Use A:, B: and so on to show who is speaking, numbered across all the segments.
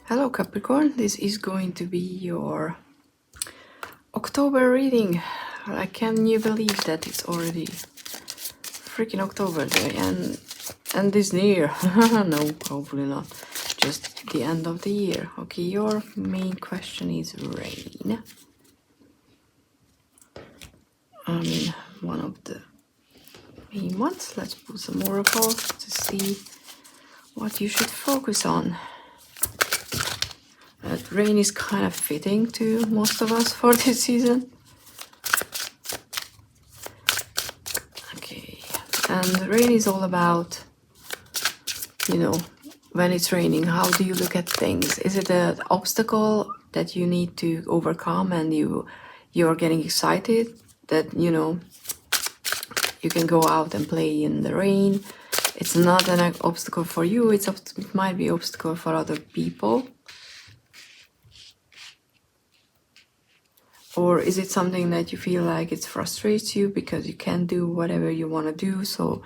A: Hello Capricorn, this is going to be your October reading. Can you believe that it's already freaking October day and this near? No, probably not. Just the end of the year. Okay, your main question is rain. I mean, one of the main ones. Let's put some oracles to see what you should focus on. Rain is kind of fitting to most of us for this season. Okay, and rain is all about, when it's raining, how do you look at things? Is it an obstacle that you need to overcome and you're getting excited that, you can go out and play in the rain? It's not an obstacle for you, it might be an obstacle for other people. Or is it something that you feel like it frustrates you because you can't do whatever you want to do? So,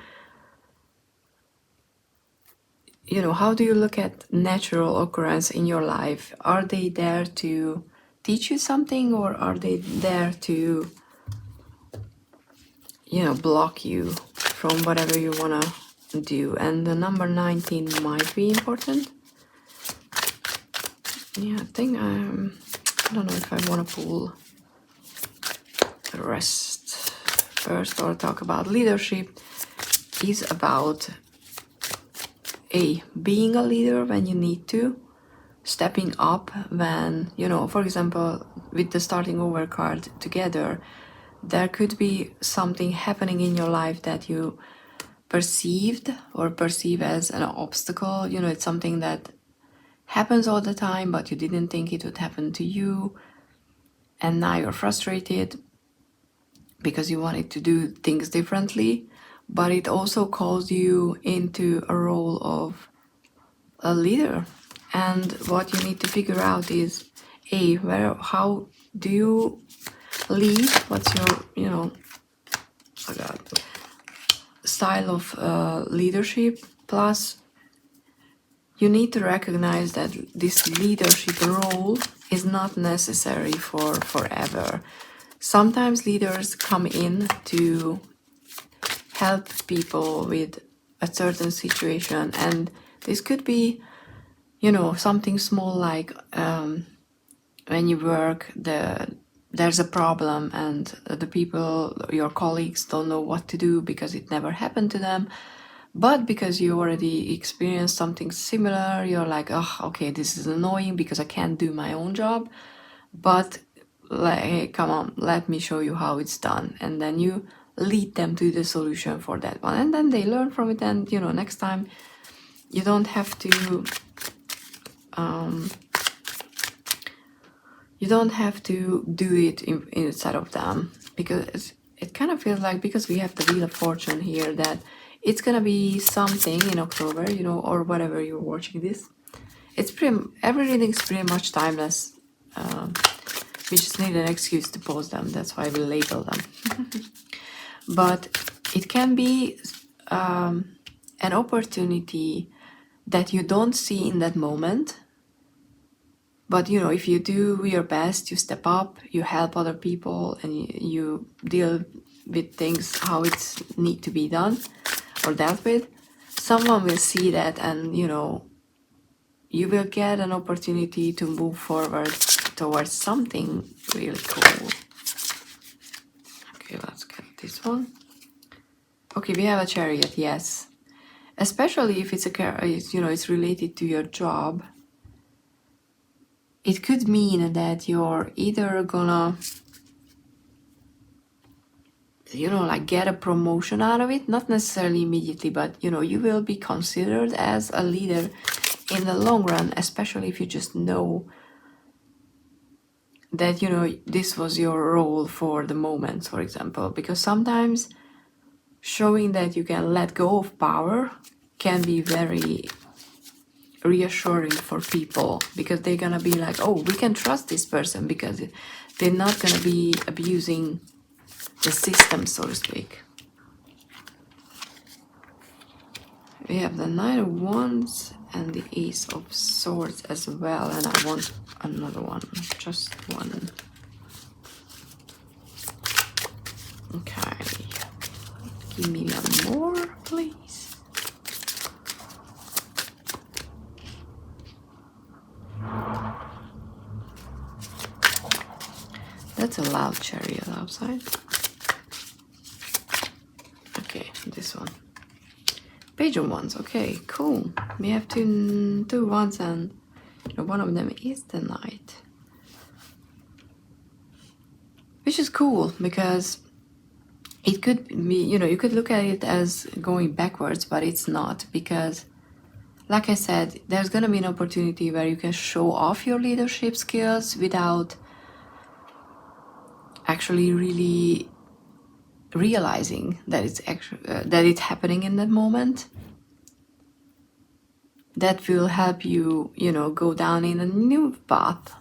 A: how do you look at natural occurrence in your life? Are they there to teach you something, or are they there to, block you from whatever you want to do? And the number 19 might be important. Yeah, I think I don't know if I want to pull the rest first or talk about leadership. Is about being a leader when you need to, stepping up when, for example, with the starting over card together, there could be something happening in your life that you perceived or perceive as an obstacle. It's something that happens all the time, but you didn't think it would happen to you, and now you're frustrated because you wanted to do things differently, but it also calls you into a role of a leader. And what you need to figure out is, how do you lead? What's your, style of leadership? Plus, you need to recognize that this leadership role is not necessary for forever. Sometimes leaders come in to help people with a certain situation, and this could be, something small like when you work, there's a problem and the people, your colleagues, don't know what to do because it never happened to them. But because you already experienced something similar, you're like, oh, okay, this is annoying because I can't do my own job. But hey, come on, let me show you how it's done. And then you lead them to the solution for that one. And then they learn from it. And, next time you don't have to, do it inside of them. Because it kind of feels like, because we have the Wheel of Fortune here, that it's going to be something in October, or whatever you're watching this. Every reading is pretty much timeless. We just need an excuse to post them. That's why we label them. But it can be an opportunity that you don't see in that moment. But, if you do your best, you step up, you help other people, and you deal with things how it's need to be done or dealt with, someone will see that, and, you will get an opportunity to move forward towards something really cool. Okay, let's get this one. Okay, we have a Chariot, yes. Especially if it's it's related to your job. It could mean that you're either gonna, get a promotion out of it, not necessarily immediately, but, you will be considered as a leader in the long run, especially if you just know that, this was your role for the moment, for example. Because sometimes showing that you can let go of power can be very reassuring for people, because they're gonna be like, oh, we can trust this person because they're not gonna be abusing the system, so to speak. We have the Knight of Wands and the Ace of Swords as well, and I want another one, just one. Okay, give me one more, please. That's a loud chariot outside. Okay, this one. Page of Wands, okay, cool. We have two wands, and one of them is the Knight. Which is cool, because it could be, you could look at it as going backwards, but it's not, because like I said, there's gonna be an opportunity where you can show off your leadership skills without actually really realizing that it's happening in that moment. That will help you, go down in a new path.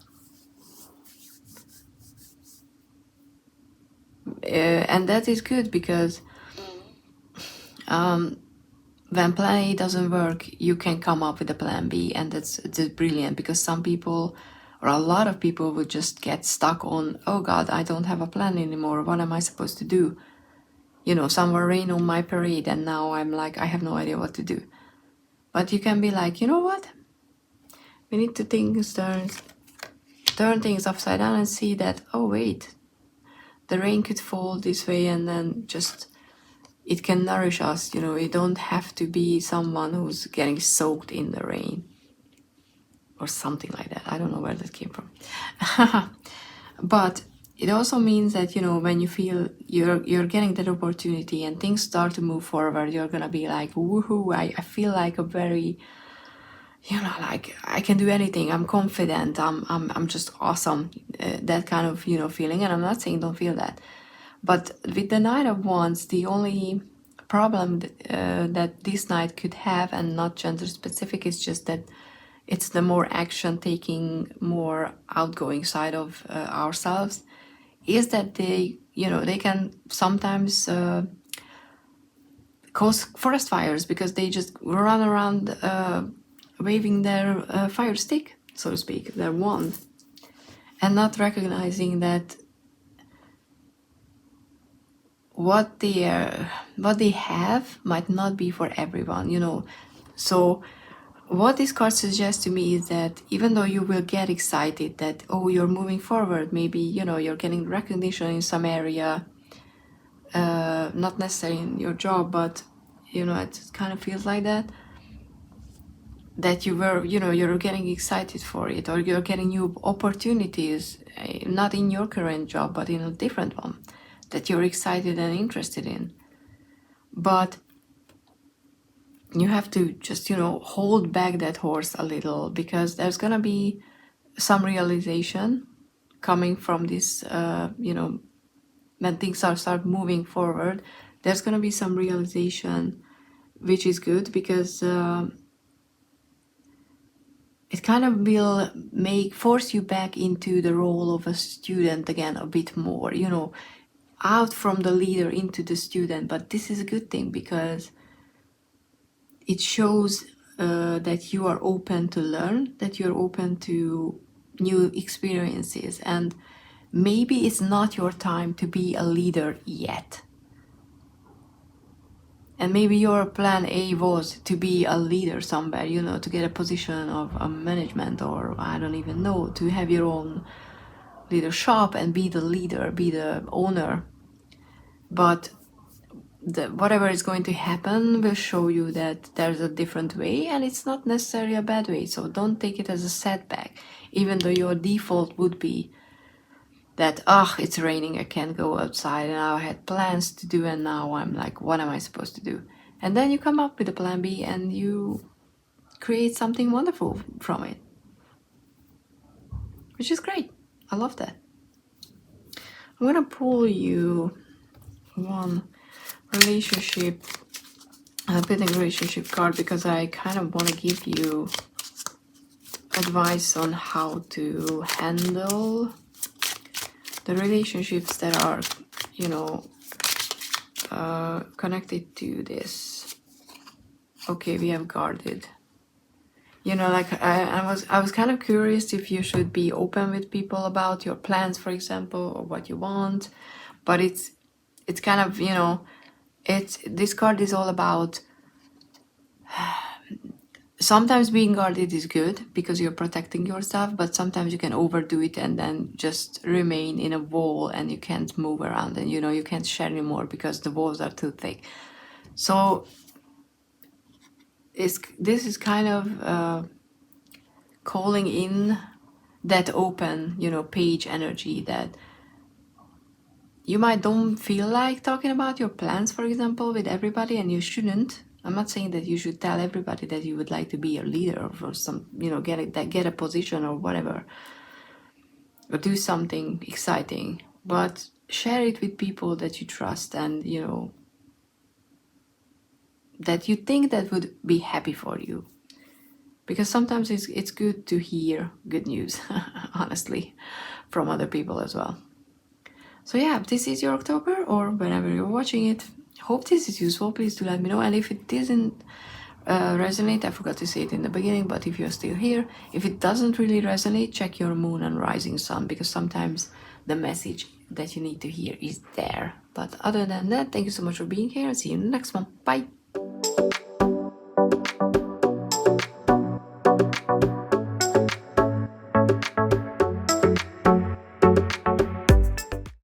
A: And that is good, because when plan A doesn't work, you can come up with a plan B, and that's brilliant, because some people, or a lot of people, will just get stuck on, oh God, I don't have a plan anymore, what am I supposed to do? Somewhere rain on my parade, and now I'm like, I have no idea what to do. But you can be like, you know what? We need to turn things upside down and see that, oh wait, the rain could fall this way, and then just it can nourish us. You don't have to be someone who's getting soaked in the rain or something like that. I don't know where that came from. But it also means that, when you feel you're getting that opportunity and things start to move forward, you're gonna be like, woohoo, I feel like a very, like I can do anything, I'm confident, I'm just awesome, that kind of, feeling. And I'm not saying don't feel that. But with the Knight of Wands, the only problem that this Knight could have, and not gender specific, is just that it's the more action taking, more outgoing side of ourselves, is that they can sometimes cause forest fires, because they just run around waving their fire stick, so to speak, their wand, and not recognizing that what they have might not be for everyone. So what this card suggests to me is that even though you will get excited that, oh, you're moving forward, maybe, you're getting recognition in some area, not necessarily in your job, but, it kind of feels like that you're getting excited for it, or you're getting new opportunities, not in your current job, but in a different one, that you're excited and interested in. But you have to just, hold back that horse a little, because there's gonna be some realization coming from this, when things start moving forward, there's gonna be some realization, which is good, because it kind of will force you back into the role of a student again a bit more, out from the leader into the student. But this is a good thing, because it shows that you are open to learn, that you're open to new experiences, and maybe it's not your time to be a leader yet. And maybe your plan A was to be a leader somewhere, to get a position of management, or I don't even know, to have your own little shop and be the leader, be the owner. But whatever is going to happen will show you that there's a different way, and it's not necessarily a bad way. So don't take it as a setback, even though your default would be that, it's raining, I can't go outside, and I had plans to do, and now I'm like, what am I supposed to do? And then you come up with a plan B, and you create something wonderful from it, which is great. I love that. I'm gonna pull you one relationship card, because I kind of want to give you advice on how to handle the relationships that are, connected to this. Okay, we have guarded. You know, like I was kind of curious if you should be open with people about your plans, for example, or what you want. But it's kind of, you know, this card is all about sometimes being guarded is good because you're protecting yourself, but sometimes you can overdo it and then just remain in a wall and you can't move around, and you know, you can't share anymore because the walls are too thick. So this is kind of calling in that open, you know, page energy that you might don't feel like talking about your plans, for example, with everybody, and you shouldn't. I'm not saying that you should tell everybody that you would like to be a leader or some, you know, get a position or whatever, or do something exciting, but share it with people that you trust and, you know, that you think that would be happy for you. Because sometimes it's good to hear good news, honestly, from other people as well. So yeah, this is your October, or whenever you're watching it. Hope this is useful. Please do let me know. And if it didn't resonate, I forgot to say it in the beginning, but if you're still here, if it doesn't really resonate, check your moon and rising sun, because sometimes the message that you need to hear is there. But other than that, thank you so much for being here, and see you in the next one. Bye.